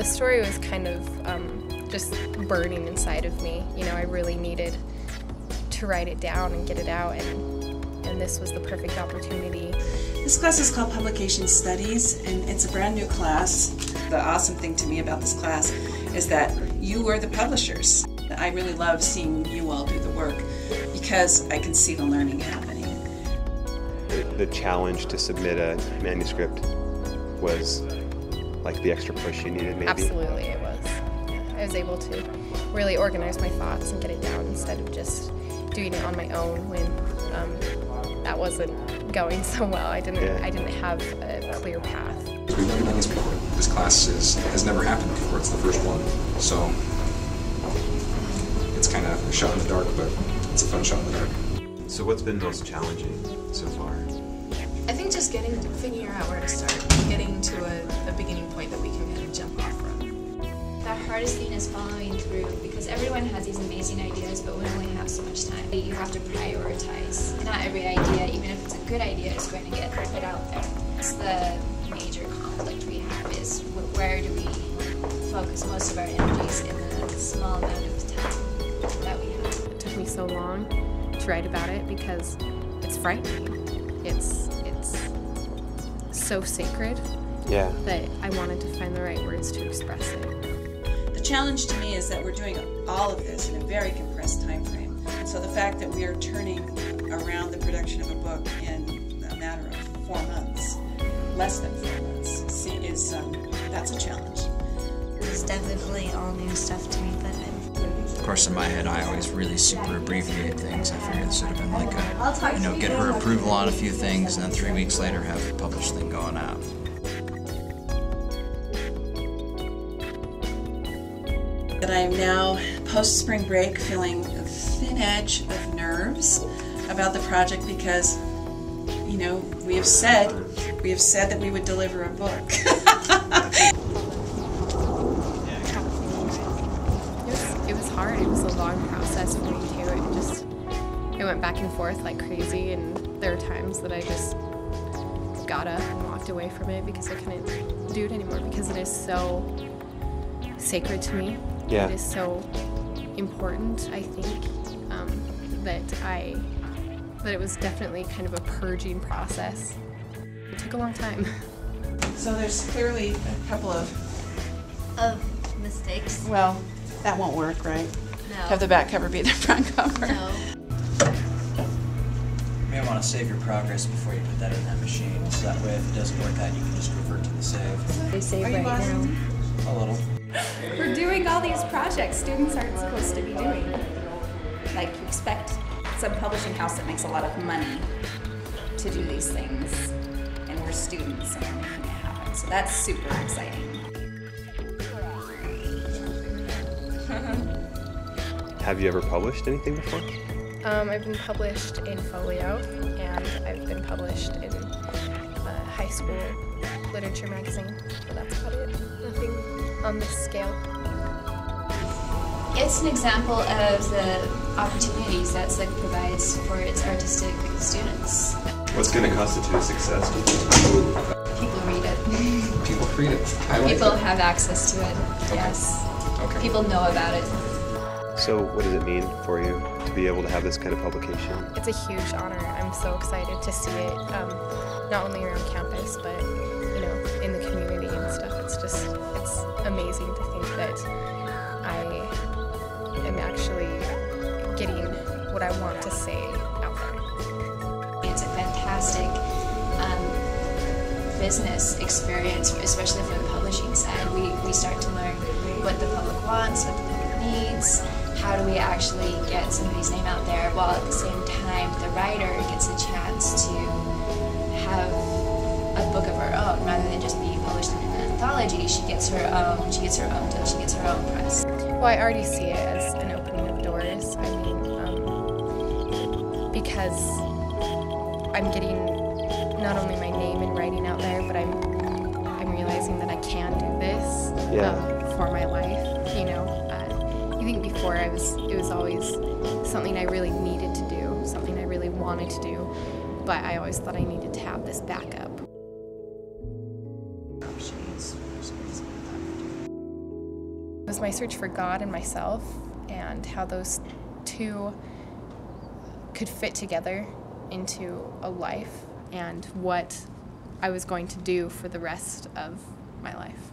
story was kind of just burning inside of me. You know, I really needed to write it down and get it out, and this was the perfect opportunity. This class is called Publication Studies, and it's a brand new class. The awesome thing to me about this class is that you are the publishers. I really love seeing you all do the work because I can see the learning happening. The challenge to submit a manuscript was like the extra push you needed, maybe? Absolutely, it was. Yeah, I was able to really organize my thoughts and get it down instead of just doing it on my own when that wasn't going so well. I didn't have a clear path. We've never done this before. This class has never happened before. It's the first one, so it's kind of a shot in the dark, but it's a fun shot in the dark. So what's been most challenging so far? I think just figuring out where to start, getting to a beginning point that we can kind of jump off from. The hardest thing is following through, because everyone has these amazing ideas, but we only have so much time. You have to prioritize. Not every idea, even if it's a good idea, is going to get put out there. It's the major conflict we have is where do we focus most of our energies in the small amount of time that we have. It took me so long to write about it because it's frightening. It's so sacred that I wanted to find the right words to express it. The challenge to me is that we're doing all of this in a very compressed time frame. And so the fact that we are turning around the production of a book in a matter of 4 months, less than 4 months, is that's a challenge. It's definitely all new stuff to me, but of course, in my head, I always really super abbreviate things. I figured this would have been like a, get her approval on a few things, and then 3 weeks later have the published thing going out. But I am now, post-spring break, feeling a thin edge of nerves about the project because, you know, we have said that we would deliver a book. It was hard. It was a long process for me too. It went back and forth like crazy, and there were times that I just got up and walked away from it because I couldn't do it anymore because it is so sacred to me. Yeah. It is so important, I think, that it was definitely kind of a purging process. It took a long time. So there's clearly a couple of mistakes. Well, that won't work, right? No. Have the back cover be the front cover. No. You may want to save your progress before you put that in that machine, so that way if it doesn't work out, you can just revert to the save. They save right now. A little. We're doing all these projects students aren't supposed to be doing. Like, you expect some publishing house that makes a lot of money to do these things, and we're students and we're making it happen. So that's super exciting. Have you ever published anything before? I've been published in Folio, and I've been published in a high school literature magazine, but that's about it. Nothing on this scale. It's an example of the opportunities that SLCC provides for its artistic students. What's going to constitute a success? People read it. People read it. I like People it. have access to it, Okay. yes. Okay. People know about it. So what does it mean for you to be able to have this kind of publication? It's a huge honor. I'm so excited to see it, not only around campus, but you know, in the community and stuff. It's amazing to think that I am actually getting what I want to say out there. It's a fantastic business experience, especially for the publishing side. We start to learn what the public wants, what the public needs, how do we actually get somebody's name out there, while at the same time the writer gets a chance to have a book of her own rather than just being published in an anthology. She gets her own deal, she gets her own press. Well, I already see it as an opening of doors. I mean, because I'm getting not only my name and writing out there, but I'm realizing that I can do this for my life. You know, I think before it was always something I really needed to do, something I really wanted to do, but I always thought I needed to have this backup. was my search for God and myself, and how those two could fit together into a life, and what I was going to do for the rest of my life.